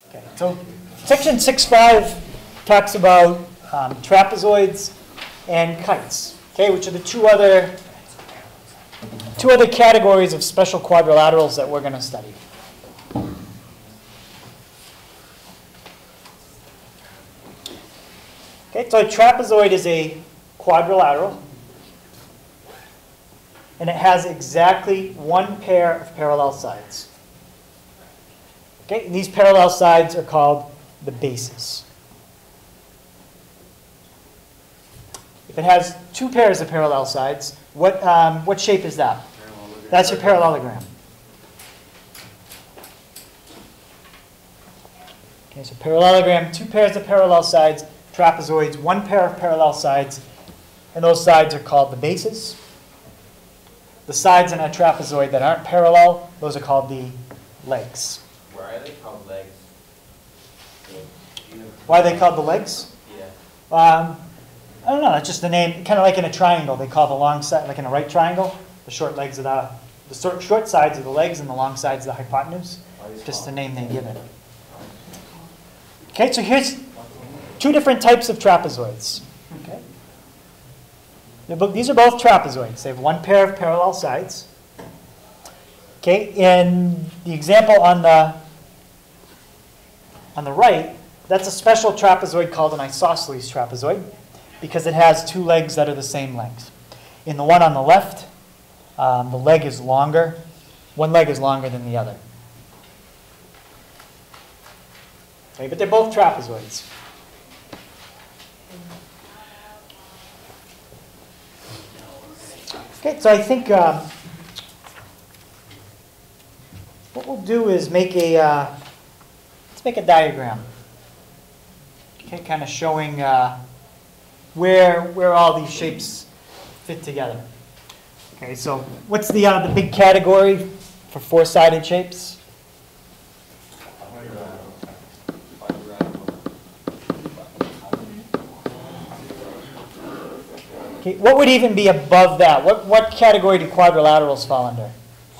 Okay, so section 6.5 talks about trapezoids and kites, okay, which are the two other categories of special quadrilaterals that we're going to study. Okay, so a trapezoid is a quadrilateral, and it has exactly one pair of parallel sides. Okay, and these parallel sides are called the bases. If it has two pairs of parallel sides, what shape is that? That's your parallelogram. Okay, so parallelogram, two pairs of parallel sides, trapezoids, one pair of parallel sides, and those sides are called the bases. The sides in a trapezoid that aren't parallel, those are called the legs. Why are they called legs? Why are they called the legs? Yeah. I don't know, that's just the name, kind of like in a triangle. They call the long side, like in a right triangle, the short legs of the short sides of the legs and the long sides of the hypotenuse. Just the name they give it. Okay, so here's two different types of trapezoids. Okay. These are both trapezoids. They have one pair of parallel sides. Okay, in the example on the right, that's a special trapezoid called an isosceles trapezoid because it has two legs that are the same length. In the one on the left, the leg is longer. One leg is longer than the other. Okay, but they're both trapezoids. Okay, so I think what we'll do is make let's make a diagram. Okay, kind of showing where all these shapes fit together. Okay, so what's the big category for four-sided shapes? Okay, what would even be above that? What category do quadrilaterals fall under?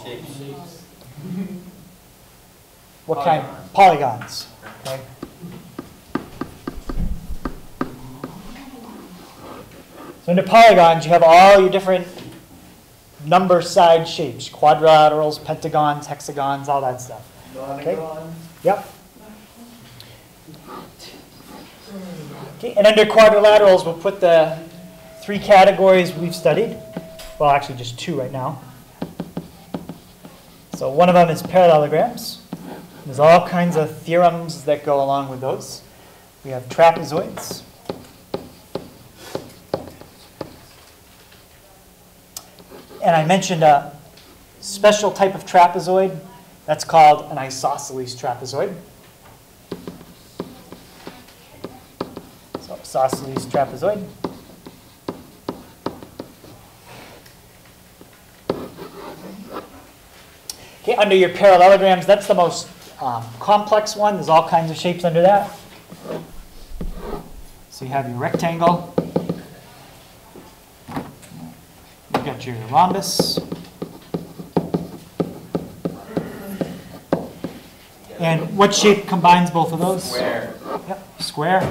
Shapes. What kind? Polygons. Okay. So under polygons, you have all your different number side shapes: quadrilaterals, pentagons, hexagons, all that stuff. Okay. Yep. Okay, and under quadrilaterals, we'll put the three categories we've studied. Well, actually just two right now. So one of them is parallelograms. There's all kinds of theorems that go along with those. We have trapezoids. And I mentioned a special type of trapezoid. That's called an isosceles trapezoid. So isosceles trapezoid. Okay, under your parallelograms, that's the most complex one. There's all kinds of shapes under that. So you have your rectangle. You've got your rhombus. And what shape combines both of those? Square. Yep, square.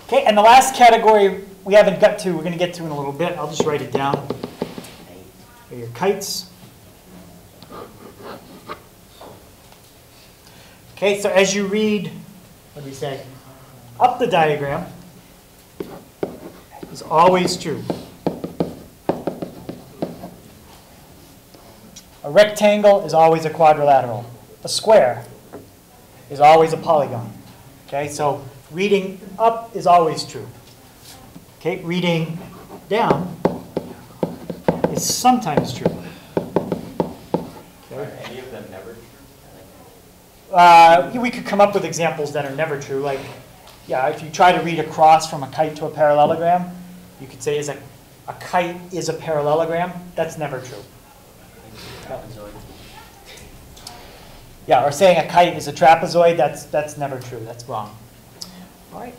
Okay, and the last category we haven't got to, we're going to get to in a little bit. I'll just write it down. Are your kites. Okay, so as you read, what do we say? Up the diagram is always true. A rectangle is always a quadrilateral. A square is always a polygon. Okay, so reading up is always true. Okay, reading down is sometimes true. Okay. Are any of them never true? We could come up with examples that are never true. Like, yeah, if you try to read across from a kite to a parallelogram, you could say a kite is a parallelogram. That's never true. Yeah, or saying a kite is a trapezoid, that's never true. That's wrong. All right.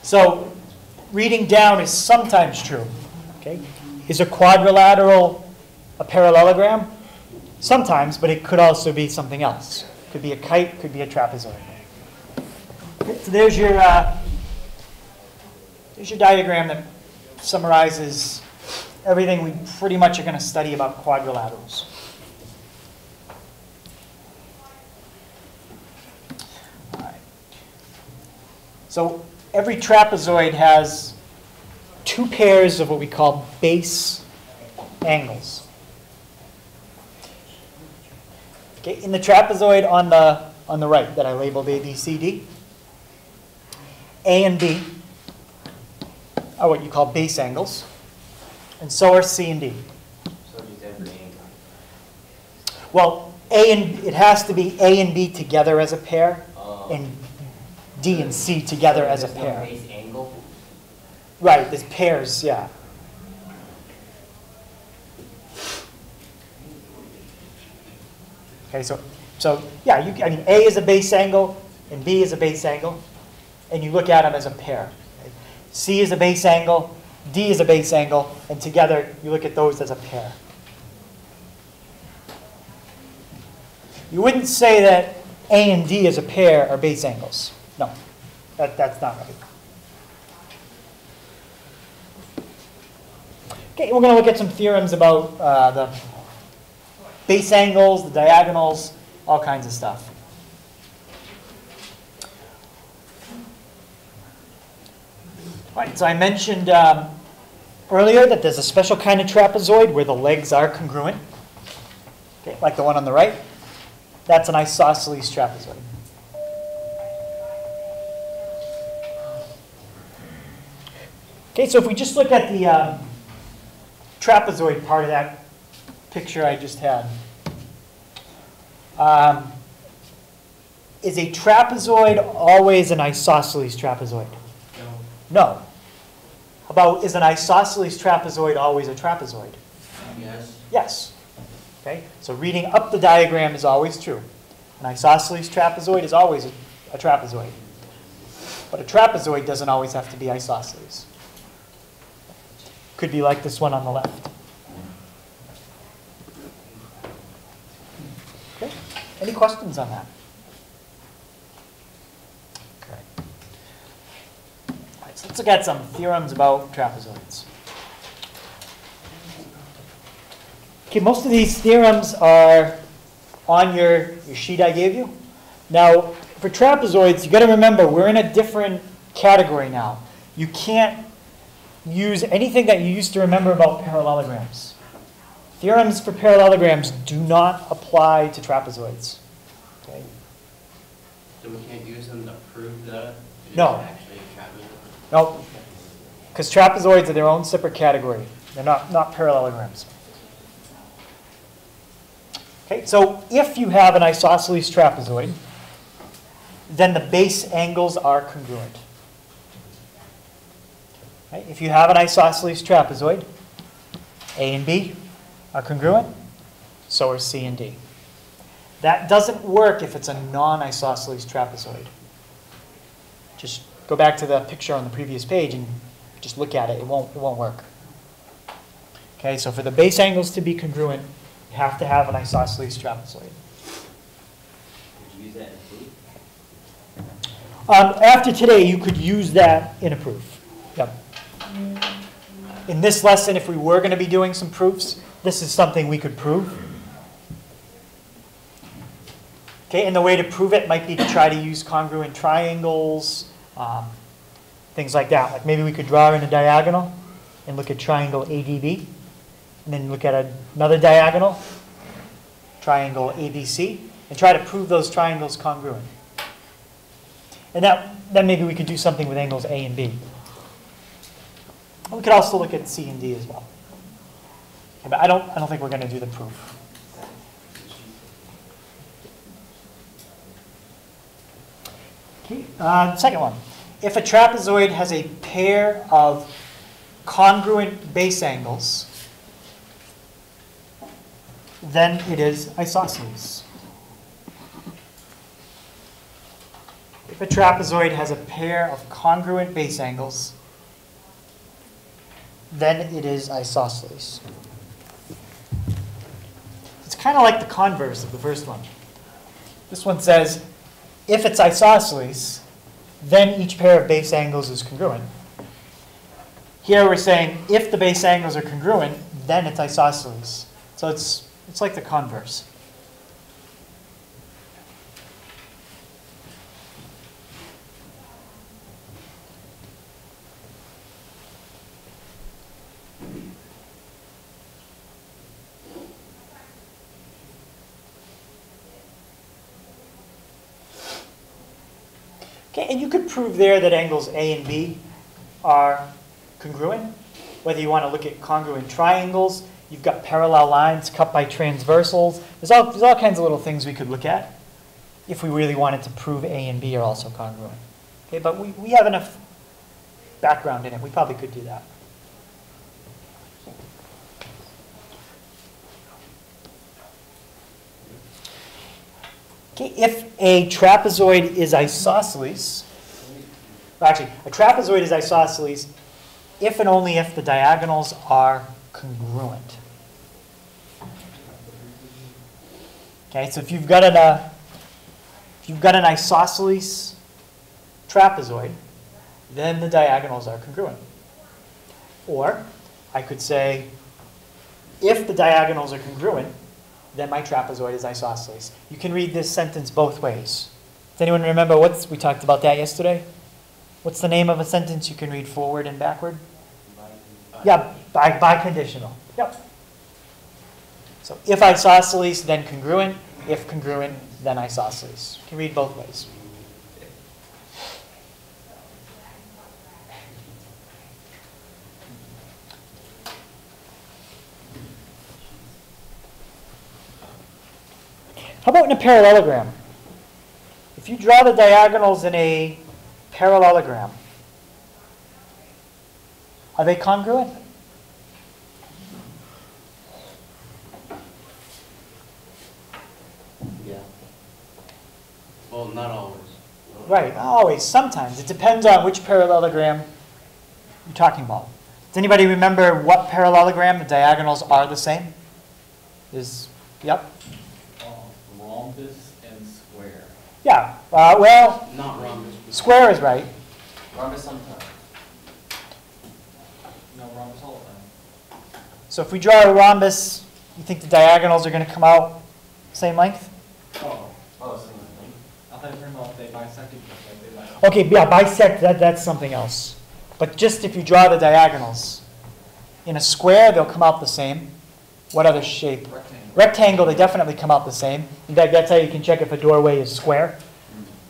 So reading down is sometimes true. Okay. Is a quadrilateral a parallelogram? Sometimes, but it could also be something else. Could be a kite, could be a trapezoid. Okay, so there's your diagram that summarizes everything we pretty much are going to study about quadrilaterals. All right. So every trapezoid has two pairs of what we call base angles. Okay, in the trapezoid on the right that I labeled A, B, C, D, A and B are what you call base angles, and so are C and D. So does every angle? Well, it has to be A and B together as a pair, and D and C together as a pair. No base angle? Right, there's pairs, yeah. Okay, so yeah, I mean, A is a base angle, and B is a base angle, and you look at them as a pair. Okay? C is a base angle, D is a base angle, and together you look at those as a pair. You wouldn't say that A and D as a pair are base angles. No, that's not right. Okay, we're going to look at some theorems about the base angles, the diagonals, all kinds of stuff. All right, so I mentioned earlier that there's a special kind of trapezoid where the legs are congruent, okay, like the one on the right. That's an isosceles trapezoid. Okay, so if we just look at the trapezoid part of that picture I just had. Is a trapezoid always an isosceles trapezoid? No. How about, is an isosceles trapezoid always a trapezoid? Yes. Yes. Okay, so reading up the diagram is always true. An isosceles trapezoid is always a trapezoid. But a trapezoid doesn't always have to be isosceles. Could be like this one on the left. Okay. Any questions on that? Okay. All right, so let's look at some theorems about trapezoids. Okay, most of these theorems are on your sheet I gave you. Now, for trapezoids, you got to remember we're in a different category now. You can't use anything that you used to remember about parallelograms. Theorems for parallelograms do not apply to trapezoids. Okay? So we can't use them to prove that it No. is actually a trapezoid? No, because trapezoids are their own separate category. They're not parallelograms. Okay, so if you have an isosceles trapezoid, then the base angles are congruent. Right? If you have an isosceles trapezoid, A and B are congruent, so are C and D. That doesn't work if it's a non-isosceles trapezoid. Just go back to the picture on the previous page and just look at it. It won't work. Okay, so for the base angles to be congruent, you have to have an isosceles trapezoid. Would you use that in proof? After today, you could use that in a proof. Yep. In this lesson, if we were going to be doing some proofs, this is something we could prove. Okay, and the way to prove it might be to try to use congruent triangles, things like that. Like maybe we could draw in a diagonal and look at triangle ADB, and then look at another diagonal, triangle ABC, and try to prove those triangles congruent. And then maybe we could do something with angles A and B. We could also look at C and D as well. Okay, but I don't think we're going to do the proof. Okay, second one. If a trapezoid has a pair of congruent base angles, then it is isosceles. If a trapezoid has a pair of congruent base angles, then it is isosceles. kind of like the converse of the first one. This one says, if it's isosceles, then each pair of base angles is congruent. Here we're saying, if the base angles are congruent, then it's isosceles. So it's like the converse. Okay, and you could prove there that angles A and B are congruent. Whether you want to look at congruent triangles, you've got parallel lines cut by transversals. There's all kinds of little things we could look at if we really wanted to prove A and B are also congruent. Okay, but we have enough background in it. We probably could do that. Okay, if a trapezoid is isosceles, actually, a trapezoid is isosceles if and only if the diagonals are congruent. Okay, so if you've got an isosceles trapezoid, then the diagonals are congruent. Or I could say, if the diagonals are congruent, then my trapezoid is isosceles. You can read this sentence both ways. Does anyone remember we talked about that yesterday? What's the name of a sentence you can read forward and backward? Yeah, biconditional. Yep. So if isosceles, then congruent. If congruent, then isosceles. You can read both ways. How about in a parallelogram? If you draw the diagonals in a parallelogram, are they congruent? Yeah. Well, not always. Right, not always. Sometimes. It depends on which parallelogram you're talking about. Does anybody remember what parallelogram the diagonals are the same? Yep. Rhombus and square. Yeah, well, Not rhombus. square is right. Rhombus sometimes. No, rhombus all the time. So if we draw a rhombus, you think the diagonals are going to come out same length? Same thing. I thought you were talking about if they bisect each other. Okay, yeah, bisect, that's something else. But just if you draw the diagonals, in a square, they'll come out the same. What other shape? Rectangle. Rectangle, they definitely come out the same. In fact, that's how you can check if a doorway is square.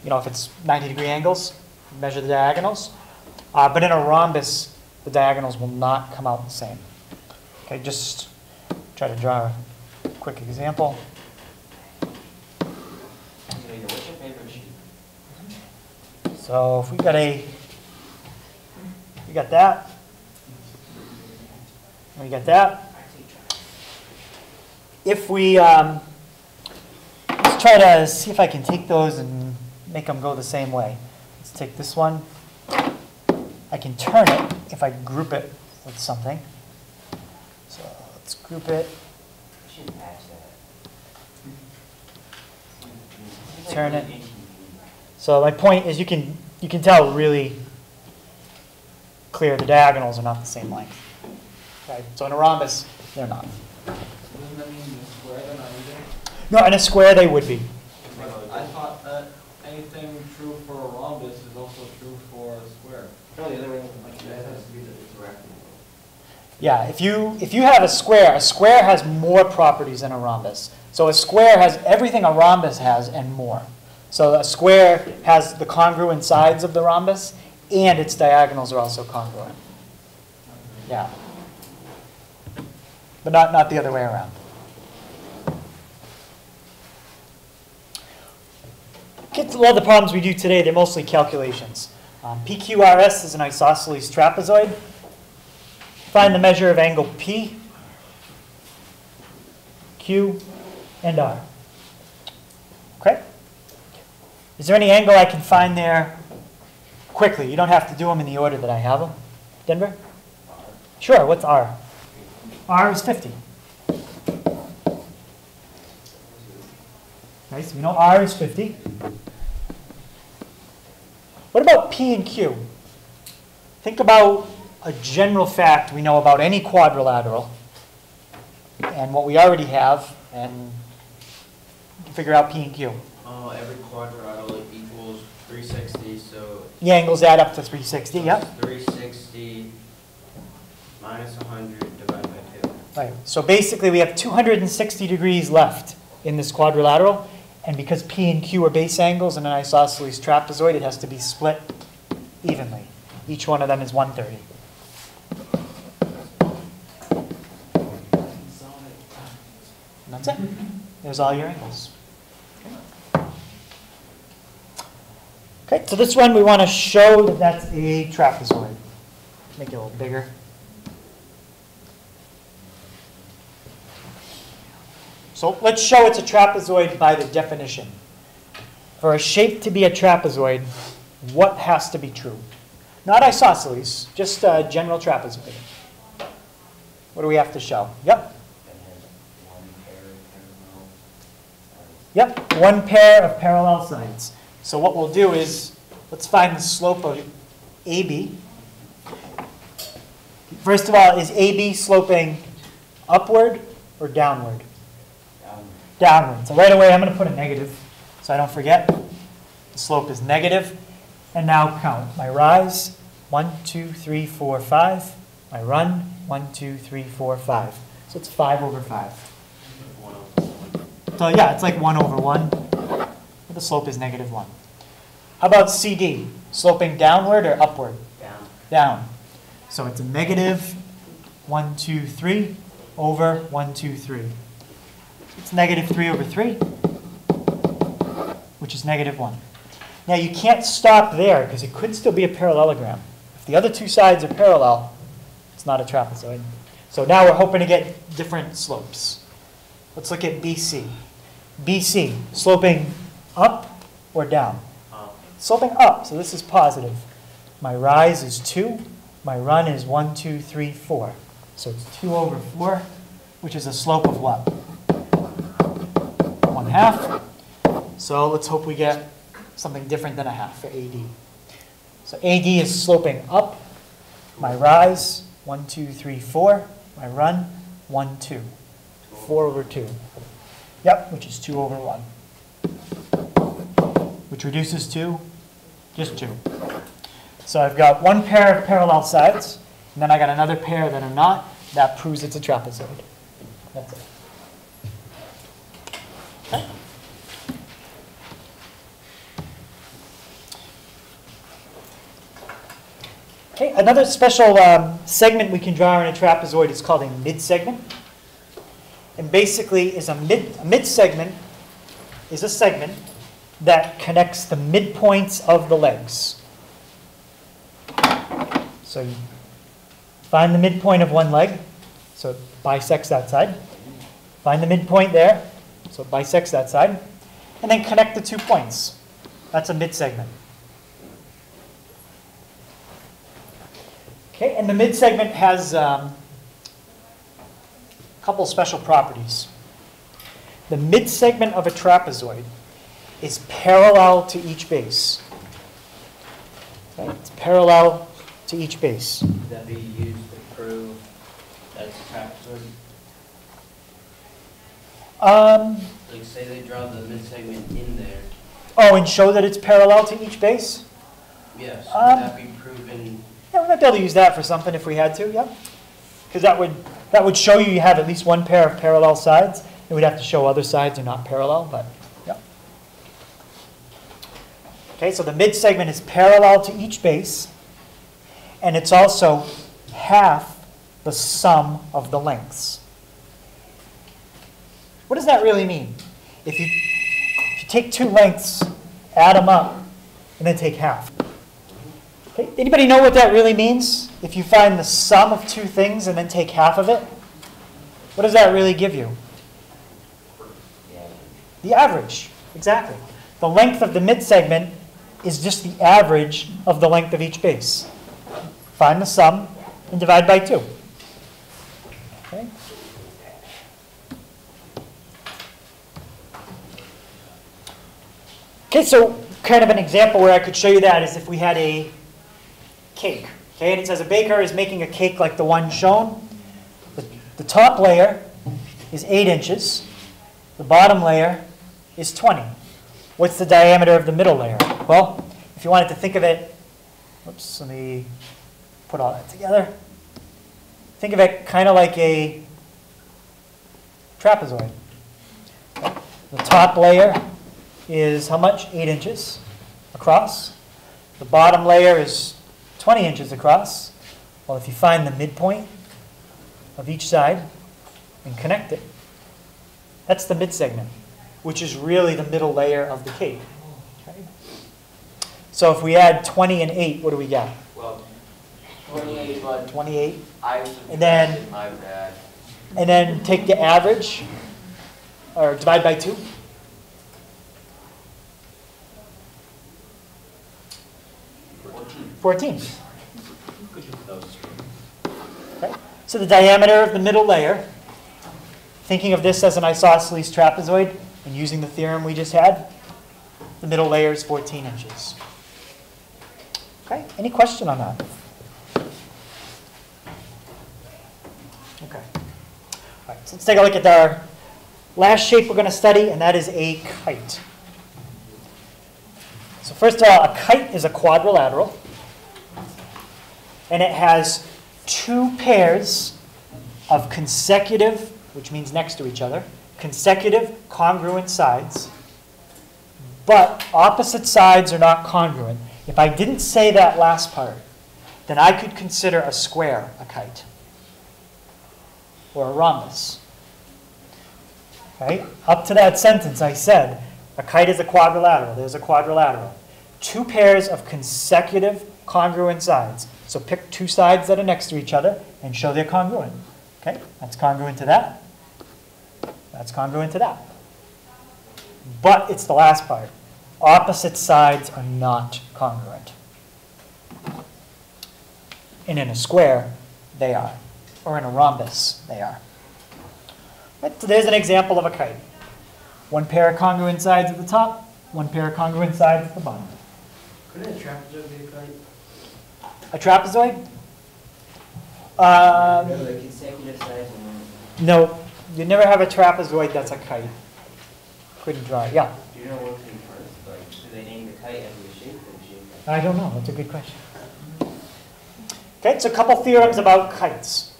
You know, if it's 90-degree angles, measure the diagonals. But in a rhombus, the diagonals will not come out the same. Okay, just try to draw a quick example. What's your favorite sheet? So if we got that, and we got that. If we, let's try to see if I can take those and make them go the same way. Let's take this one. I can turn it if I group it with something. So let's group it. Turn it. So my point is you can tell really clear the diagonals are not the same length. Okay? So in a rhombus, they're not. Doesn't that mean the square they're not either? No, in a square they would be. I thought that anything true for a rhombus is also true for a square. No, the other way. That has to be that it's a rectangle. Yeah, if you have a square has more properties than a rhombus. So a square has everything a rhombus has and more. So a square has the congruent sides of the rhombus, and its diagonals are also congruent. Yeah. But not the other way around. A lot of the problems we do today, they're mostly calculations. PQRS is an isosceles trapezoid. Find the measure of angle P, Q, and R. Okay? Is there any angle I can find there quickly? You don't have to do them in the order that I have them. Denver? Sure, what's R? R is 50. Okay, so we know R is 50. What about P and Q? Think about a general fact we know about any quadrilateral and what we already have, and figure out P and Q. Oh, every quadrilateral equals 360, so. The angles add up to 360, so yep. it's 360 minus 100 divided by 2. Right. So basically we have 260 degrees left in this quadrilateral, and because P and Q are base angles in an isosceles trapezoid, it has to be split evenly. Each one of them is 130. And that's it. There's all your angles. Okay, so this one we want to show that that's a trapezoid. Make it a little bigger. So let's show it's a trapezoid by the definition. For a shape to be a trapezoid, what has to be true? Not isosceles, just a general trapezoid. What do we have to show? Yep. Yep, one pair of parallel sides. So what we'll do is, let's find the slope of AB. First of all, is AB sloping upward or downward? Downward. So right away I'm going to put a negative so I don't forget. The slope is negative. And now count. My rise, 1, 2, 3, 4, 5. My run, 1, 2, 3, 4, 5. So it's 5 over 5. So yeah, it's like 1 over 1. But the slope is negative 1. How about CD? Sloping downward or upward? Down. Down. So it's a negative 1, 2, 3 over 1, 2, 3. It's negative 3 over 3, which is negative 1. Now you can't stop there because it could still be a parallelogram. If the other two sides are parallel, it's not a trapezoid. So now we're hoping to get different slopes. Let's look at BC. BC, sloping up or down? Up. Sloping up, so this is positive. My rise is 2. My run is 1, 2, 3, 4. So it's 2 over 4, which is a slope of what? 1/2. So let's hope we get something different than a half for AD. So AD is sloping up. My rise, 1, 2, 3, 4. My run, 1, 2. 4 over 2. Yep, which is 2 over 1. Which reduces to just 2. So I've got one pair of parallel sides, and then I got another pair that are not. That proves it's a trapezoid. That's it. Okay. Okay, another special segment we can draw in a trapezoid is called a mid-segment. And basically is a mid-segment is a segment that connects the midpoints of the legs. So you find the midpoint of one leg, so it bisects that side. Find the midpoint there, so it bisects that side. And then connect the 2 points. That's a mid-segment. Okay, and the mid-segment has a couple special properties. The mid-segment of a trapezoid is parallel to each base. Okay, it's parallel to each base. Would that be used to prove that it's a trapezoid? Like say they draw the mid-segment in there. Oh, and show that it's parallel to each base? Yes, would that be proven? Yeah, we might be able to use that for something if we had to, yep. Because that would show you have at least one pair of parallel sides. And we'd have to show other sides are not parallel, but yep. Okay, so the mid-segment is parallel to each base. And it's also half the sum of the lengths. What does that really mean? If you take 2 lengths, add them up, and then take half. Okay, anybody know what that really means? If you find the sum of 2 things and then take half of it, what does that really give you? The average, exactly. The length of the mid-segment is just the average of the length of each base. Find the sum and divide by 2. Okay. Okay, so kind of an example where I could show you that is if we had a cake. Okay, and it says a baker is making a cake like the one shown. The top layer is 8 inches. The bottom layer is 20. What's the diameter of the middle layer? Well, if you wanted to think of it, oops, let me put all that together. Think of it kind of like a trapezoid. The top layer is how much? 8 inches across. The bottom layer is 20 inches across. Well, if you find the midpoint of each side and connect it, that's the midsegment, which is really the middle layer of the cake. Okay? So if we add 20 and 8, what do we get? Well, 28, but 28. I And then- subtracted my bad. And then take the average, or divide by 2. 14. Okay. So the diameter of the middle layer, thinking of this as an isosceles trapezoid and using the theorem we just had, the middle layer is 14 inches. Okay, any question on that? Okay. All right, so let's take a look at our last shape we're going to study, and that is a kite. So first of all, a kite is a quadrilateral, and it has 2 pairs of consecutive, which means next to each other, consecutive congruent sides, but opposite sides are not congruent. If I didn't say that last part, then I could consider a square a kite, or a rhombus. Okay? Up to that sentence, I said a kite is a quadrilateral. There's a quadrilateral. 2 pairs of consecutive congruent sides. So pick 2 sides that are next to each other and show they're congruent. Okay? That's congruent to that. That's congruent to that. But it's the last part. Opposite sides are not congruent. And in a square, they are. Or in a rhombus, they are. Right, so there's an example of a kite. 1 pair of congruent sides at the top, 1 pair of congruent sides at the bottom. couldn't a trapezoid be a kite? A trapezoid? No, the consecutive sides and No, you never have a trapezoid that's a kite. Couldn't draw it. Yeah. do you know what came first? Like, do they name the kite after the shape or the shape? I don't know. That's a good question. Okay, so a couple theorems about kites.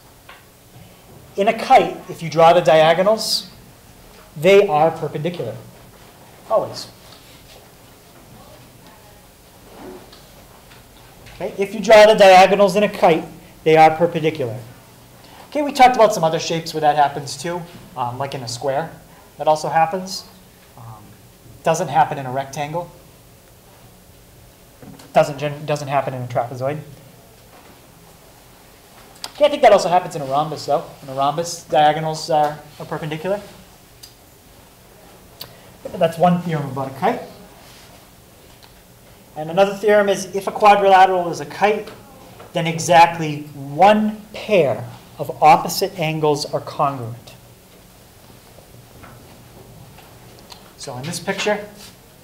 In a kite, if you draw the diagonals, they are perpendicular. Always. Okay, if you draw the diagonals in a kite, they are perpendicular. Okay, we talked about some other shapes where that happens too, like in a square. That also happens. Doesn't happen in a rectangle. Doesn't happen in a trapezoid. Okay, I think that also happens in a rhombus, though. In a rhombus, diagonals are perpendicular. That's one theorem about a kite. And another theorem is if a quadrilateral is a kite, then exactly 1 pair of opposite angles are congruent. So in this picture,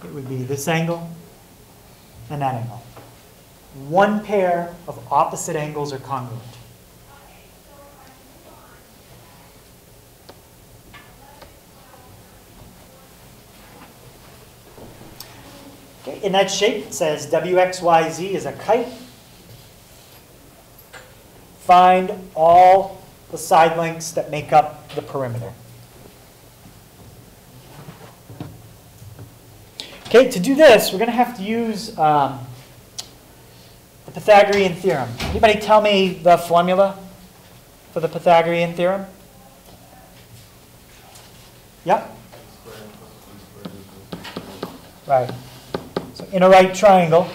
it would be this angle and that angle. 1 pair of opposite angles are congruent. Okay, in that shape, it says WXYZ is a kite. Find all the side lengths that make up the perimeter. Okay, to do this, we're going to have to use the Pythagorean Theorem. Anybody tell me the formula for the Pythagorean Theorem? Yeah? Right. So in a right triangle,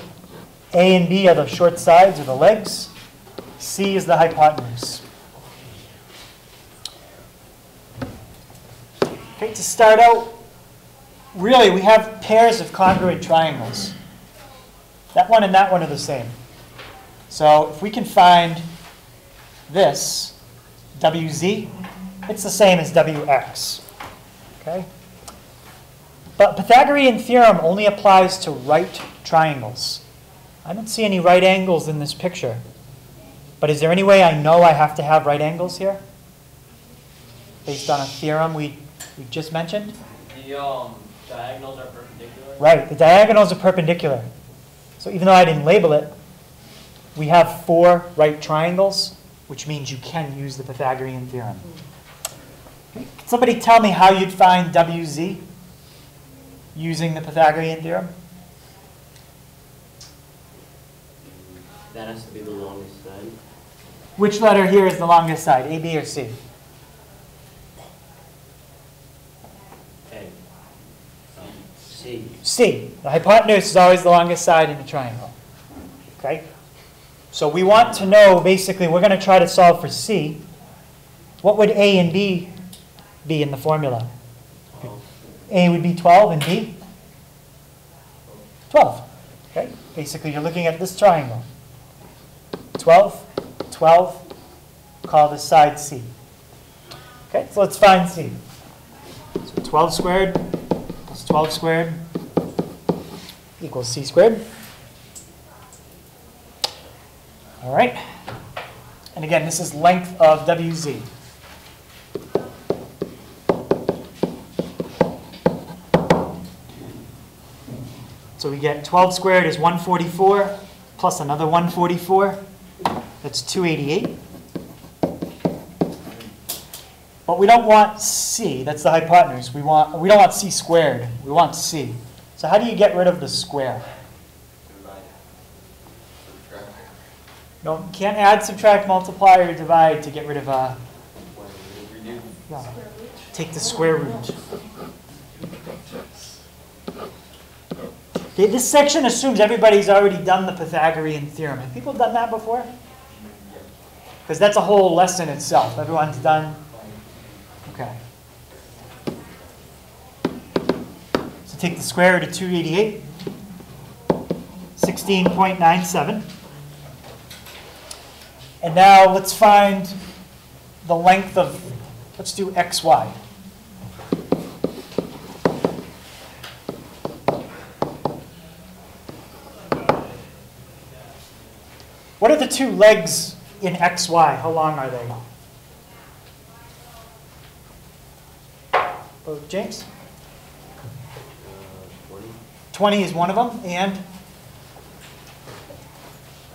A and B are the short sides or the legs. C is the hypotenuse. Okay, to start out, really we have pairs of congruent triangles. That one and that one are the same. So if we can find this, WZ, it's the same as WX. Okay? But Pythagorean theorem only applies to right triangles. I don't see any right angles in this picture. But is there any way I know I have to have right angles here? Based on a theorem we just mentioned? The diagonals are perpendicular? Right, the diagonals are perpendicular. So even though I didn't label it, we have 4 right triangles, which means you can use the Pythagorean theorem. Can somebody tell me how you'd find WZ using the Pythagorean theorem? That has to be the longest side. Which letter here is the longest side, A, B, or C? A. C. C. The hypotenuse is always the longest side in a triangle. Okay? So we want to know, basically, we're going to try to solve for C. What would A and B be in the formula? 12. A would be 12 and B? 12. Okay? Basically, you're looking at this triangle. 12, 12, call this side C. Okay, so let's find C. So 12 squared plus 12 squared equals C squared. All right. And again, this is length of WZ. So we get 12 squared is 144 plus another 144. That's 288. But we don't want C. That's the hypotenuse. We don't want C squared. We want C. So how do you get rid of the square? No, you can't add, subtract, multiply, or divide to get rid of a... No. Take the square root. Okay, this section assumes everybody's already done the Pythagorean theorem. Have people done that before? Because that's a whole lesson itself. Everyone's done? Okay. So take the square root of 288, 16.97. And now let's find the length of, let's do xy. What are the 2 legs in xy? How long are they? Oh, James? 20. 20 is one of them, and?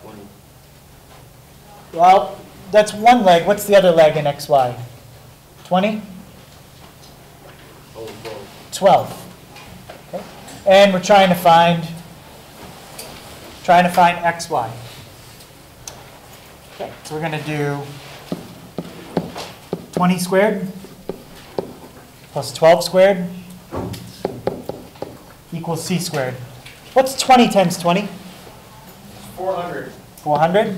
20. Well, that's one leg. What's the other leg in xy? 20? Oh, 12. Okay. And we're trying to find xy. Okay, so we're going to do 20 squared plus 12 squared equals C squared. What's 20 times 20? 400. 400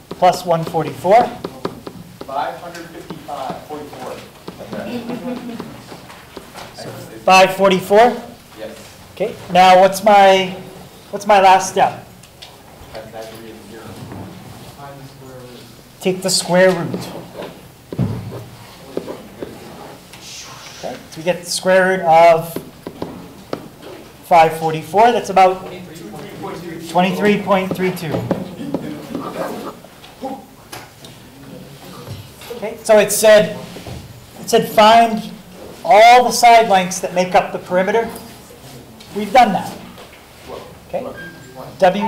plus 144. 555. 44. 544. Yes. Okay. Now what's my last step? Pythagorean theorem. Find the square root. Take the square root. Okay. So we get the square root of 544. That's about 23.32. Okay. So it said find all the side lengths that make up the perimeter. We've done that. Okay. W.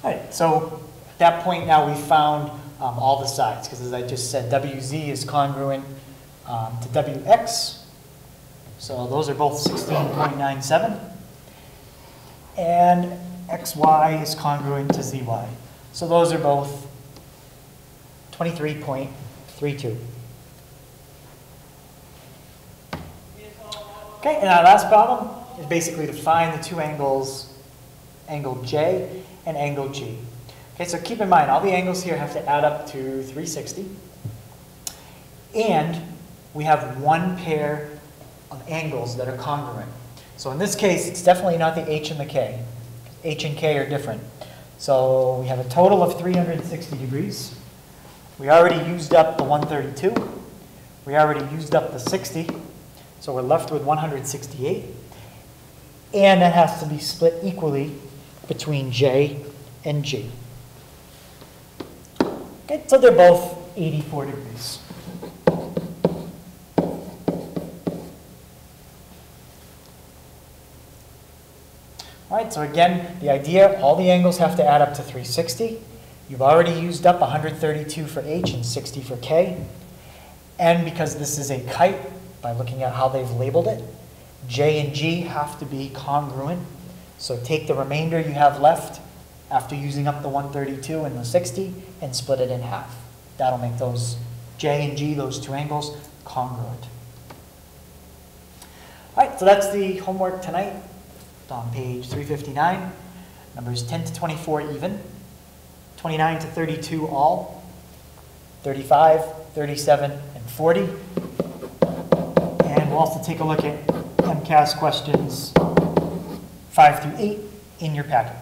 All right. So at that point now we found all the sides, because as I just said, WZ is congruent to WX. So those are both 16.97. And XY is congruent to ZY. So those are both 23.32. Okay, and our last problem is basically to find the 2 angles, angle J and angle G. Okay, so keep in mind, all the angles here have to add up to 360. And we have one pair of angles that are congruent. So in this case, it's definitely not the H and the K. H and K are different. So we have a total of 360 degrees. We already used up the 132. We already used up the 60, so we're left with 168. And that has to be split equally between J and G. Okay, so they're both 84 degrees. All right, so again, the idea, all the angles have to add up to 360. You've already used up 132 for H and 60 for K. And because this is a kite, by looking at how they've labeled it, J and G have to be congruent. So take the remainder you have left after using up the 132 and the 60 and split it in half. That'll make those J and G, those two angles, congruent. All right, so that's the homework tonight. It's on page 359. Numbers 10 to 24 even, 29 to 32 all, 35, 37, and 40. And we'll also take a look at MCAS questions 5 through 8 in your packet.